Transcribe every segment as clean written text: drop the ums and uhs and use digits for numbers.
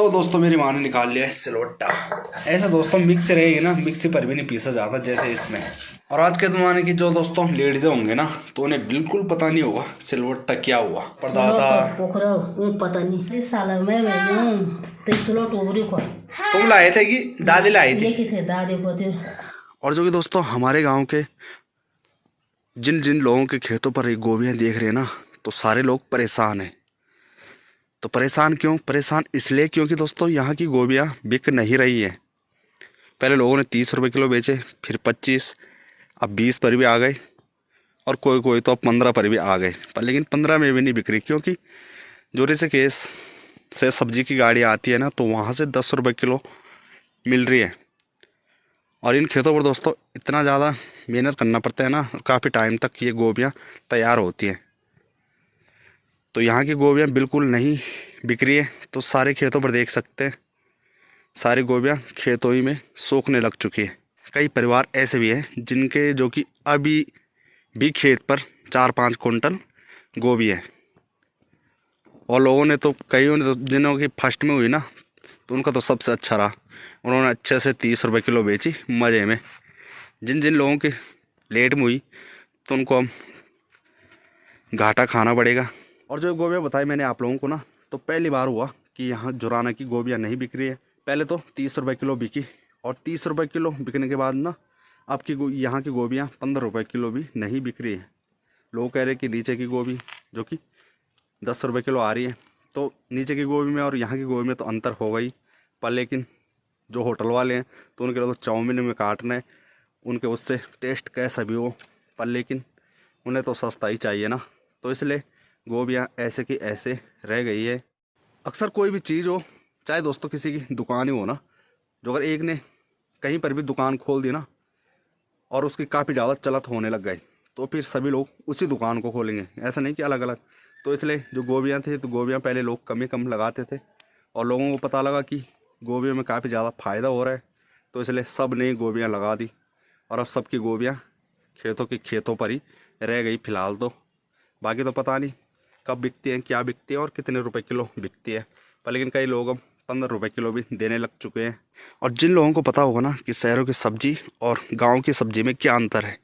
तो दोस्तों मेरी माँ ने निकाल लिया है सिलवट्टा। ऐसा दोस्तों मिक्स रहेगी ना, मिक्सी पर भी नहीं पीसा जाता जैसे इसमें। और आज के ज़माने की जो दोस्तों लेडीज़ होंगे ना, तो उन्हें बिल्कुल पता नहीं होगा सिलवट्टा क्या हुआ। पता नहीं इस साल मैं तुम लाए थे कि दादी लाई थी? लेके थे दादी को थे। और जो कि दोस्तों हमारे गाँव के जिन जिन लोगों के खेतों पर ये गोभियाँ देख रहे हैं ना, तो सारे लोग परेशान हैं। तो परेशान क्यों? परेशान इसलिए क्योंकि दोस्तों यहाँ की गोभियाँ बिक नहीं रही है। पहले लोगों ने 30 रुपये किलो बेचे, फिर 25, अब 20 पर भी आ गए, और कोई कोई तो अब 15 पर भी आ गए। पर लेकिन 15 में भी नहीं बिक रही, क्योंकि जो ऋषिकेश से सब्जी की गाड़ी आती है ना, तो वहाँ से 10 रुपये किलो मिल रही है। और इन खेतों पर दोस्तों इतना ज़्यादा मेहनत करना पड़ता है ना, काफ़ी टाइम तक ये गोभियाँ तैयार होती हैं। तो यहाँ की गोभियाँ बिल्कुल नहीं बिक रही है। तो सारे खेतों पर देख सकते हैं, सारी गोभियाँ खेतों ही में सूखने लग चुकी है। कई परिवार ऐसे भी हैं जिनके जो कि अभी भी खेत पर 4-5 कुंटल गोभी है। और लोगों ने तो कईयों ने तो जिनों की फर्स्ट में हुई ना, तो उनका तो सबसे अच्छा रहा। उन्होंने अच्छे से 30 रुपये किलो बेची मज़े में। जिन जिन लोगों की लेट में हुई, तो उनको अब घाटा खाना पड़ेगा। और जो गोभियाँ बताई मैंने आप लोगों को ना, तो पहली बार हुआ कि यहाँ जुराना की गोभियाँ नहीं बिक रही है। पहले तो 30 रुपये किलो बिकी, और 30 रुपये किलो बिकने के बाद ना अब की यहाँ की गोभियाँ 15 रुपये किलो भी नहीं बिक रही है। लोग कह रहे कि नीचे की गोभी जो कि 10 रुपये किलो आ रही है, तो नीचे की गोभी में और यहाँ की गोभी में तो अंतर होगा ही। पर लेकिन जो होटल वाले हैं, तो उनके लिए तो चाउमीन में काटना है, उनके उससे टेस्ट कैसा भी हो, पर लेकिन उन्हें तो सस्ता ही चाहिए ना। तो इसलिए गोभियाँ ऐसे की ऐसे रह गई है। अक्सर कोई भी चीज़ हो, चाहे दोस्तों किसी की दुकान ही हो ना, जो अगर एक ने कहीं पर भी दुकान खोल दी ना, और उसकी काफ़ी ज़्यादा चलत होने लग गई, तो फिर सभी लोग उसी दुकान को खोलेंगे, ऐसा नहीं कि अलग अलग। तो इसलिए जो गोभियाँ थी, तो गोभियाँ पहले लोग कम ही कम लगाते थे, और लोगों को पता लगा कि गोभियों में काफ़ी ज़्यादा फ़ायदा हो रहा है, तो इसलिए सब ने गोभियाँ लगा दी। और अब सबकी गोभियाँ खेतों पर ही रह गई फ़िलहाल। तो बाकी तो पता नहीं कब बिकती हैं, क्या बिकती है और कितने रुपए किलो बिकती है। पर लेकिन कई लोग अब 15 रुपये किलो भी देने लग चुके हैं। और जिन लोगों को पता होगा ना कि शहरों की सब्ज़ी और गांव की सब्ज़ी में क्या अंतर है,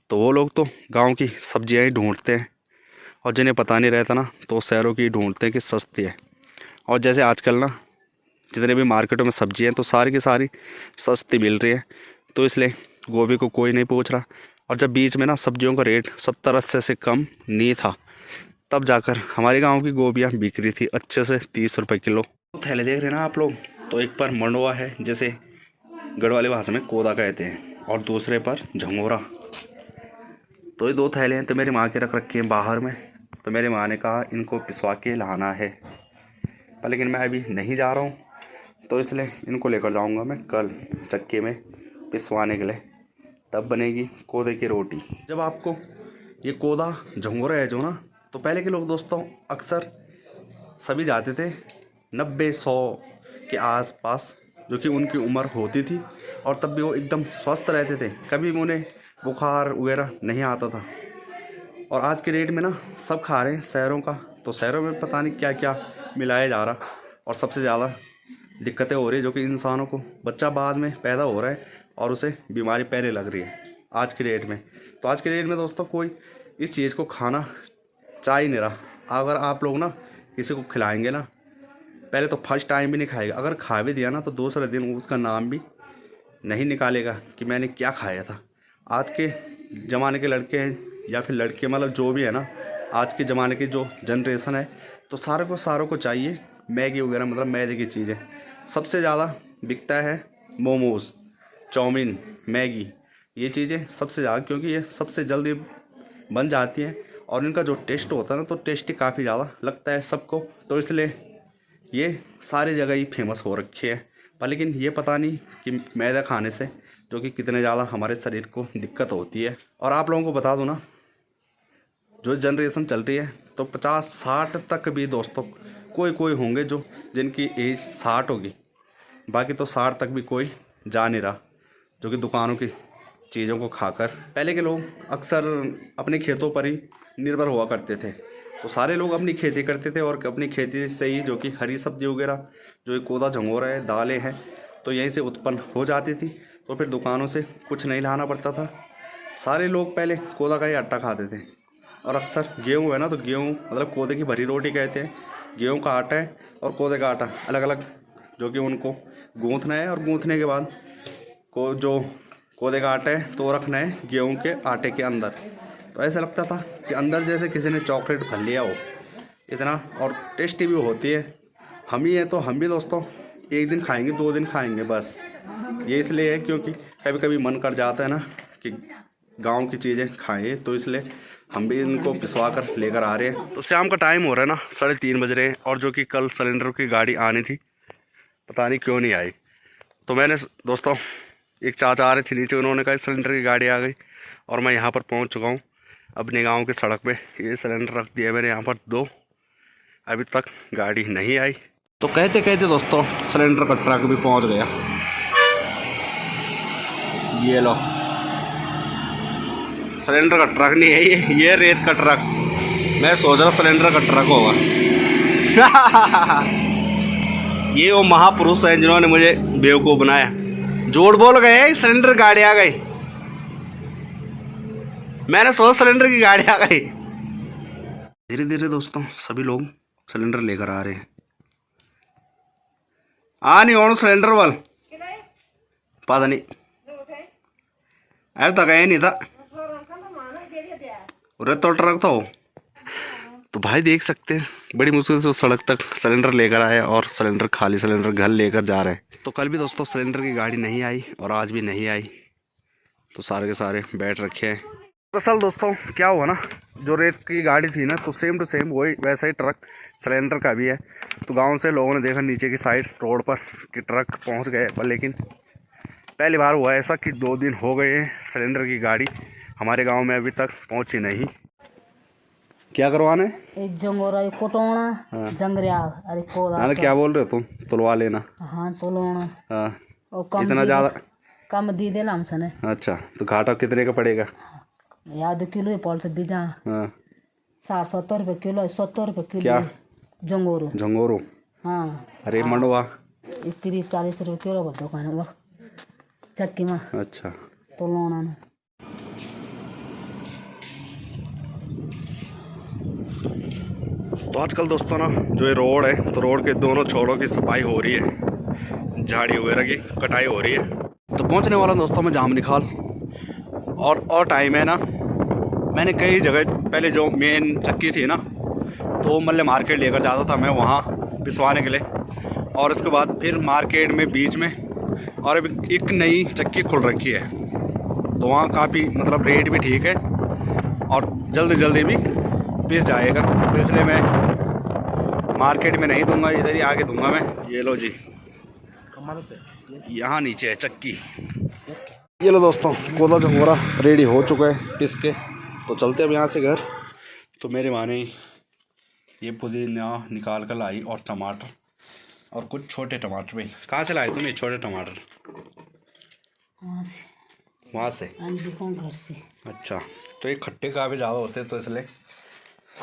तो वो लोग तो गांव की सब्जियां ही ढूंढते हैं। और जिन्हें पता नहीं रहता ना, तो शहरों की ढूंढते हैं कि सस्ती है। और जैसे आजकल ना जितने भी मार्केटों में सब्जियां हैं, तो सारी की सारी सस्ती मिल रही है, तो इसलिए गोभी को कोई नहीं पूछ रहा। और जब बीच में ना सब्जियों का रेट 70-80 से कम नहीं था, तब जाकर हमारे गांव की गोभियां बिक रही थी अच्छे से 30 रुपये किलो। तो थैले देख रहे हैं ना आप लोग, तो एक पर मंडवा है, जैसे गढ़वाली भाषा में कोदा कहते हैं, और दूसरे पर झंगोरा। तो ये 2 थैले हैं, तो मेरी माँ के रख रखे हैं बाहर में। तो मेरी माँ ने कहा इनको पिसवा के लाना है, पर लेकिन मैं अभी नहीं जा रहा हूँ, तो इसलिए इनको लेकर जाऊँगा मैं कल चक्के में पिसवाने के लिए, तब बनेगी कोदे की रोटी। जब आपको ये कोदा झंगोरा है जो ना, तो पहले के लोग दोस्तों अक्सर सभी जाते थे 90-100 के आसपास, जो कि उनकी उम्र होती थी, और तब भी वो एकदम स्वस्थ रहते थे, कभी भी उन्हें बुखार वगैरह नहीं आता था। और आज के डेट में ना सब खा रहे हैं शहरों का, तो शहरों में पता नहीं क्या क्या मिलाया जा रहा, और सबसे ज़्यादा दिक्कतें हो रही है, जो कि इंसानों को बच्चा बाद में पैदा हो रहा है और उसे बीमारी पहले लग रही है आज के डेट में। तो आज के डेट में दोस्तों कोई इस चीज़ को खाना चाह ही नहीं रहा। अगर आप लोग ना किसी को खिलाएंगे ना, पहले तो फर्स्ट टाइम भी नहीं खाएगा, अगर खा भी दिया ना, तो दूसरे दिन उसका नाम भी नहीं निकालेगा कि मैंने क्या खाया था। आज के ज़माने के लड़के हैं या फिर लड़के, मतलब जो भी है ना, आज के ज़माने की जो जनरेशन है, तो सारों को चाहिए मैगी वगैरह, मतलब मैदे की चीज़ें। सबसे ज़्यादा बिकता है मोमोज़, चाउमीन, मैगी, ये चीज़ें सबसे ज़्यादा, क्योंकि ये सबसे जल्दी बन जाती हैं, और इनका जो टेस्ट होता है ना, तो टेस्टी काफ़ी ज़्यादा लगता है सबको, तो इसलिए ये सारी जगह ही फेमस हो रखी है। पर लेकिन ये पता नहीं कि मैदा खाने से जो कि कितने ज़्यादा हमारे शरीर को दिक्कत होती है। और आप लोगों को बता दूं ना, जो जनरेशन चल रही है, तो 50-60 तक भी दोस्तों कोई कोई होंगे जो जिनकी एज 60 होगी, बाकी तो 60 तक भी कोई जा नहीं रहा, जो कि दुकानों की चीज़ों को खाकर। पहले के लोग अक्सर अपने खेतों पर ही निर्भर हुआ करते थे, तो सारे लोग अपनी खेती करते थे और अपनी खेती से ही जो कि हरी सब्जी वगैरह जो कोदा झंगोरा है, दालें हैं, तो यहीं से उत्पन्न हो जाती थी। तो फिर दुकानों से कुछ नहीं लाना पड़ता था। सारे लोग पहले कोदा का ही आटा खाते थे। और अक्सर गेहूँ है ना, तो गेहूँ मतलब कोदे की भरी रोटी कहते हैं। गेहूँ का आटा है और कोदे का आटा अलग अलग, जो कि उनको गूँथना है और गूँथने के बाद को जो कोदे का आटा है तो रखना है गेहूँ के आटे के अंदर। तो ऐसा लगता था कि अंदर जैसे किसी ने चॉकलेट भर लिया हो, इतना। और टेस्टी भी होती है। हम ही है तो हम भी दोस्तों एक दिन खाएंगे, 2 दिन खाएंगे बस। ये इसलिए है क्योंकि कभी कभी मन कर जाता है ना कि गांव की चीज़ें खाएं, तो इसलिए हम भी इनको पिसवा कर लेकर आ रहे हैं। तो शाम का टाइम हो रहा है ना, 3:30 बज रहे हैं। और जो कि कल सिलेंडर की गाड़ी आनी थी, पता नहीं क्यों नहीं आई। तो मैंने दोस्तों, एक चाचा आ रहे थे नीचे, उन्होंने कहा सिलेंडर की गाड़ी आ गई और मैं यहाँ पर पहुँच चुका हूँ अपने गांव की सड़क पे। ये सिलेंडर रख दिया मैंने यहाँ पर 2, अभी तक गाड़ी नहीं आई। तो कहते कहते दोस्तों सिलेंडर का ट्रक भी पहुँच गया। ये लो, सिलेंडर का ट्रक नहीं है ये रेत का ट्रक। मैं सोच रहा सिलेंडर का ट्रक होगा। ये वो महापुरुष हैं जिन्होंने मुझे बेवकूफ़ बनाया। झूठ बोल गए, सिलेंडर गाड़ी आ गई। मैंने सोचा सिलेंडर की गाड़ी आ गई। धीरे धीरे दोस्तों सभी लोग सिलेंडर लेकर आ रहे हैं। आ नहीं और सिलेंडर वाल पता नहीं अब तक आया नहीं था। तो ट्रक था वो। तो भाई देख सकते हैं बड़ी मुश्किल से उस सड़क तक सिलेंडर लेकर आए और सिलेंडर, खाली सिलेंडर घर लेकर जा रहे हैं। तो कल भी दोस्तों सिलेंडर की गाड़ी नहीं आई और आज भी नहीं आई। तो सारे के सारे बैठ रखे हैं। दरअसल दोस्तों क्या हुआ ना, जो रेत की गाड़ी थी ना, तो सेम टू सेम वही वैसा ही ट्रक सिलेंडर का भी है। तो गांव से लोगों ने देखा नीचे की साइड रोड पर कि ट्रक पहुंच गए, पर लेकिन पहली बार हुआ ऐसा कि 2 दिन हो गए हैं सिलेंडर की गाड़ी हमारे गांव में अभी तक पहुंची नहीं। क्या करवाना है? एक जंगोरा, एक कोटोना, हाँ। जंगरिया, अरे कोदा। अरे क्या बोल रहे हो तुम? तुलवा लेना। हाँ तोलोना। हाँ, और कम इतना ज़्यादा कम दी दे हमसे ने। अच्छा, तो घाटा कितने का पड़ेगा? याद किलो ही पड़ से बीजा। हाँ 60-70 रुपये किलो, 70 रुपये किलो। क्या? जंगोरो। झंगोरो? हाँ। अरे मंडवा 30-40 रुपये किलो पर दुकान वो चक्की में। अच्छा, तोलोना में। तो आजकल दोस्तों ना जो ये रोड है, तो रोड के दोनों छोरों की सफाई हो रही है, झाड़ी वगैरह की कटाई हो रही है। तो पहुंचने वाला दोस्तों मैं जाम निकाल। और टाइम है ना, मैंने कई जगह पहले जो मेन चक्की थी ना, तो मल्ले मार्केट लेकर जाता था मैं वहाँ पिसवाने के लिए। और उसके बाद फिर मार्केट में बीच में और अभी एक नई चक्की खुल रखी है, तो वहाँ काफ़ी मतलब रेट भी ठीक है और जल्दी भी पिस जाएगा। तो इसलिए मैं मार्केट में नहीं दूंगा, इधर ही आके दूंगा मैं। ये लो जी, यहाँ नीचे है चक्की। ये लो दोस्तों, कोदा झंगोरा रेडी हो चुका है पिस के। तो चलते अब यहाँ से घर। तो मेरे माँ ने ये पुदीना निकाल कर लाई और टमाटर और कुछ छोटे टमाटर भी। कहाँ से लाए तुम ये छोटे टमाटर? वहाँ से घर से। अच्छा, तो ये खट्टे का भी ज़्यादा होते हैं, तो इसलिए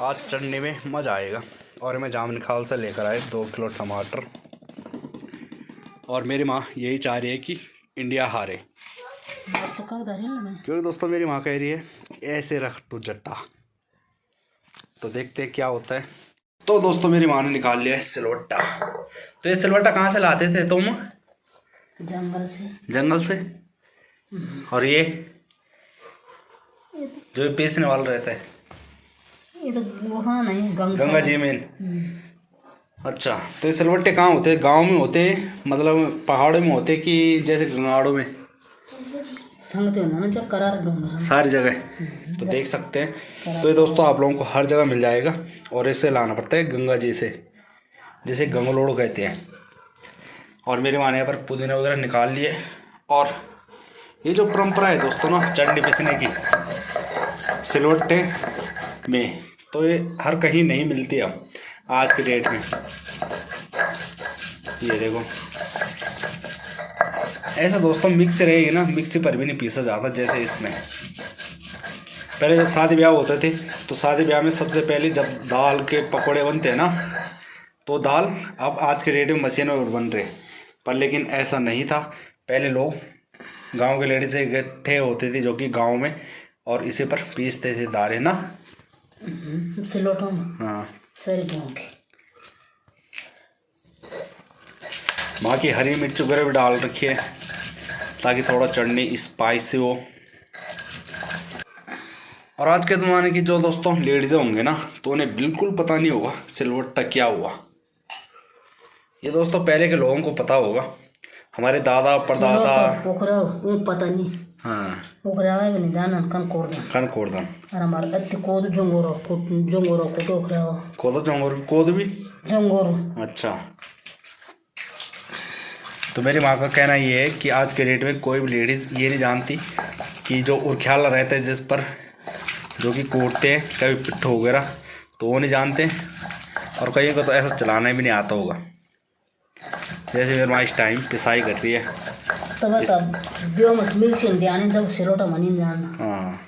आज चटनी में मज़ा आएगा। और मैं जाम निकाल से लेकर आए 2 किलो टमाटर। और मेरी माँ यही चाह रही है कि इंडिया हारे, क्योंकि दोस्तों मेरी माँ कह रही है ऐसे रख तू जट्टा। तो देखते हैं क्या होता है। तो दोस्तों मेरी माँ ने निकाल लिया है सिलवट्टा। तो ये सिलवट्टा कहाँ से लाते थे तुम? जंगल से। जंगल से? और ये जो पीसने वाला रहता है, ये तो वहाँ नहीं, गंगा जी में। अच्छा, तो ये सिलवट्टे कहाँ होते हैं? गांव में होते हैं, मतलब पहाड़ों में होते कि जैसे गंगाड़ों में? संगते हो ना, जब करार डूंगर सारी जगह। तो देख सकते हैं। तो ये दोस्तों आप लोगों को हर जगह मिल जाएगा। और इसे लाना पड़ता है गंगा जी से, जिसे गंगलोड़ कहते हैं। और मेरे माने यहाँ पर पुदीना वगैरह निकाल लिए। और ये जो परंपरा है दोस्तों ना चटनी पीसने की सिलवट्टे में, तो ये हर कहीं नहीं मिलती अब आज के डेट में। ये देखो, ऐसा दोस्तों मिक्स रहेगी ना, मिक्सी पर भी नहीं पीसा जाता जैसे इसमें। पहले जब शादी ब्याह होते थे तो शादी ब्याह में सबसे पहले जब दाल के पकोड़े बनते हैं ना, तो दाल अब आज के रेट में मशीनों में बन रहे, पर लेकिन ऐसा नहीं था। पहले लोग गांव के लेडीज इकट्ठे होते थे जो कि गांव में, और इसी पर पीसते थे दालें ना। सिलोटों में। हाँ, सारे गाँव के। बाकी हरी मिर्च वगैरह भी डाल रखी है ताकि थोड़ा चटनी स्पाइसी हो। और आज के ज़माने की जो दोस्तों लेडीज़ होंगे ना, तो उन्हें बिल्कुल पता नहीं होगा सिलवट्टा क्या हुआ। ये दोस्तों पहले के लोगों को पता होगा, हमारे दादा परदादा। पोखरा वो पता नहीं। हाँ, पोखरा भी नहीं जाना कन कोर्दन और हमारे अत्ते कोद जंगोरो को टोकरा कोदो जंगोर कोद भी जंगोरो। अच्छा। तो मेरी माँ का कहना ये है कि आज के डेट में कोई भी लेडीज़ ये नहीं जानती कि जो उरख्याला रहते हैं जिस पर जो कि कोटते हैं कभी पिट्ठू वगैरह, तो वो नहीं जानते। और कहीं को तो ऐसा चलाना भी नहीं आता होगा। जैसे मेरी माँ इस टाइम पिसाई कर रही है। तब जो मत मिल से ध्यान जब सिलोटा मनी जाना। हाँ,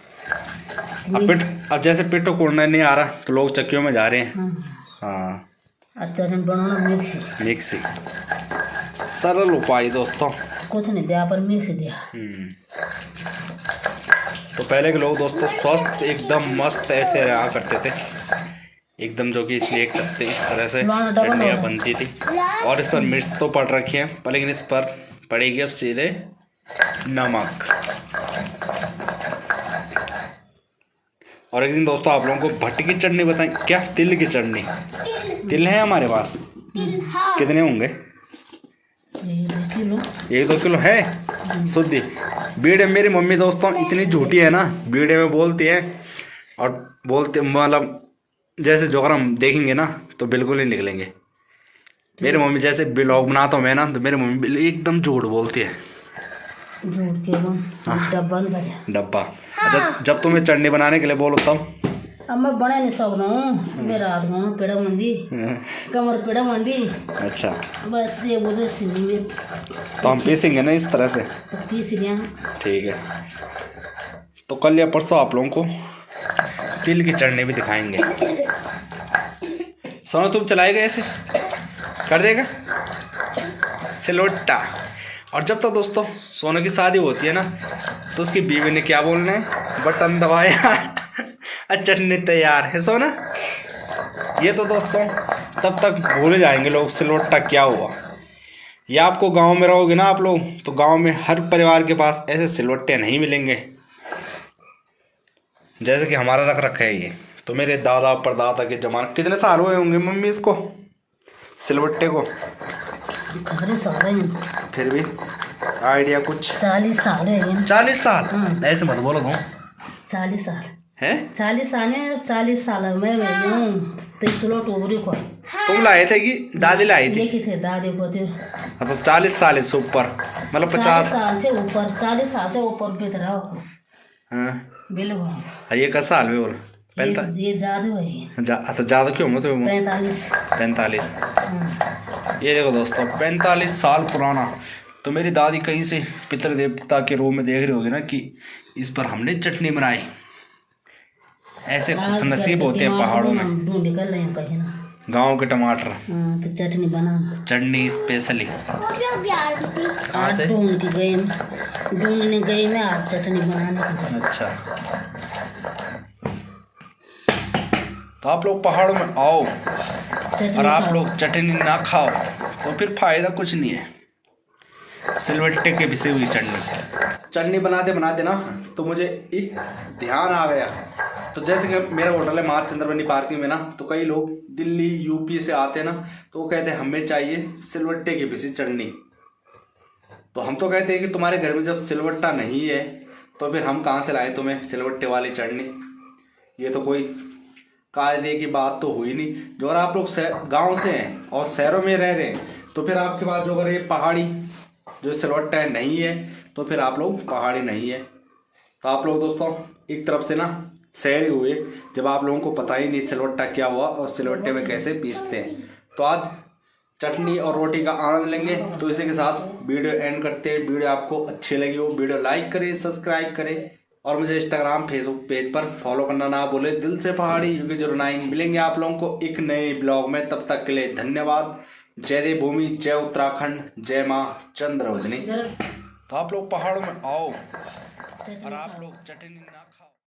अब जैसे पिट्ठू कोड़ना नहीं आ रहा तो लोग चक्कियों में जा रहे हैं। हाँ, अच्छा बनाना मिक्सी सरल उपाय दोस्तों। कुछ नहीं दिया पर मिक्स दिया। तो पहले के लोग दोस्तों स्वस्थ एकदम मस्त ऐसे रहा करते थे, एकदम जो कि देख सकते इस तरह से चटनियाँ बनती थी। और इस पर मिर्च तो पड़ रखी है, पर लेकिन इस पर पड़ेगी अब सीधे नमक। और एक दिन दोस्तों आप लोगों को भट्टी की चटनी बताएं। क्या? तिल की चटनी। तिल है हमारे पास। कितने होंगे? 1-2 किलो है शुद्धि। बीड़े मेरी मम्मी दोस्तों इतनी झूठी है ना, बीड़े में बोलती है और बोलते मतलब जैसे जोकर हम देखेंगे ना तो बिल्कुल ही निकलेंगे। मेरी मम्मी जैसे ब्लॉग बनाता हूँ मैं ना, तो मेरी मम्मी एकदम झूठ बोलती है। झूठ के डब्बा। अच्छा, जब तुम्हें चटनी बनाने के लिए बोलो तब? अब मैं बना नहीं सकता हूँ, मेरा हाथ में पेड़ा मंदी, कमर पेड़ा मंदी। अच्छा, बस ये मुझे सिली में तो हम पीसेंगे ना इस तरह से। पीस लिया। ठीक है, तो कल या परसों आप लोगों को तिल की चटनी भी दिखाएंगे। सोनू तुम चलाएगा ऐसे कर देगा सिलोटा। और जब तक दोस्तों सोनू की शादी होती है ना, तो उसकी बीवी ने क्या बोलना है, बटन दबाया चटनी तैयार है सोना। ये तो दोस्तों तब तक भूल जाएंगे लोग सिलोटा क्या हुआ। या आपको गांव में रहोगे ना आप लोग, तो गांव में हर परिवार के पास ऐसे सिलवट्टे नहीं मिलेंगे जैसे कि हमारा रख रखा है ये। तो मेरे दादा परदादा के जमाने, कितने साल हुए होंगे मम्मी इसको सिलवट्टे को? फिर भी आइडिया कुछ 40 साल है। 40 साल? ऐसे मत बोलो तुम। 40 साल है? 40 साल है। 40 साल मैं तो सिलोट उबरी को तुम लाए थे कि दादी लाई थी? लेके थे दादी को थे। तो 40 साल से ऊपर मतलब 50 साल से ऊपर। 40 साल से ऊपर भी रहा। हाँ, बिल्कुल। ये कस साल में बोल? ये ज्यादा है। तो ज्यादा क्यों हो? 45। ये देखो दोस्तों 45 साल पुराना। तो मेरी दादी कहीं से पितृ देवता के रूप में देख रही होगी ना कि इस पर हमने चटनी बनाई। ऐसे खुशनसीब होते हैं पहाड़ों में। ढूंढ कर रहे हैं कहीं ना गाँव के टमाटर। तो चटनी बनाना, चटनी स्पेशली ढूंढने गए मैं आज चटनी बनाने। अच्छा, तो आप लोग पहाड़ों में आओ और आप लोग चटनी ना खाओ तो फिर फायदा कुछ नहीं है। सिलवट्टे के पिसी हुई चटनी बनाते ना तो मुझे एक ध्यान आ गया। तो जैसे कि मेरा होटल है माँ चंद्रवनी पार्किंग में ना, तो कई लोग दिल्ली यूपी से आते हैं ना, तो वो कहते हैं हमें चाहिए सिलवट्टे की पिसी चटनी। तो हम तो कहते हैं कि तुम्हारे घर में जब सिलवट्टा नहीं है तो फिर हम कहाँ से लाए तुम्हें सिलवट्टे वाली चटनी। ये तो कोई कायदे की बात तो हुई नहीं। जो अगर आप लोग गांव से हैं और शहरों में रह रहे हैं तो फिर आपके पास जो अगर ये पहाड़ी जो सिलवट्टा है नहीं है तो फिर आप लोग पहाड़ी नहीं है। तो आप लोग दोस्तों एक तरफ से ना शहरी हुए जब आप लोगों को पता ही नहीं सिलवट्टा क्या हुआ और सिलवट्टे में कैसे पीसते हैं। तो आज चटनी और रोटी का आनंद लेंगे। तो इसी के साथ वीडियो एंड करते हैं। वीडियो आपको अच्छी लगी हो वीडियो लाइक करें, सब्सक्राइब करें और मुझे इंस्टाग्राम फेसबुक पेज पर फॉलो करना ना भूले। दिल से पहाड़ी UG09 मिलेंगे आप लोगों को एक नए ब्लॉग में। तब तक के लिए धन्यवाद। जय देवभूमि, जय उत्तराखंड, जय माँ चंद्रवदनी। तो आप लोग पहाड़ों में आओ और आप लोग चटनी ना खाओ।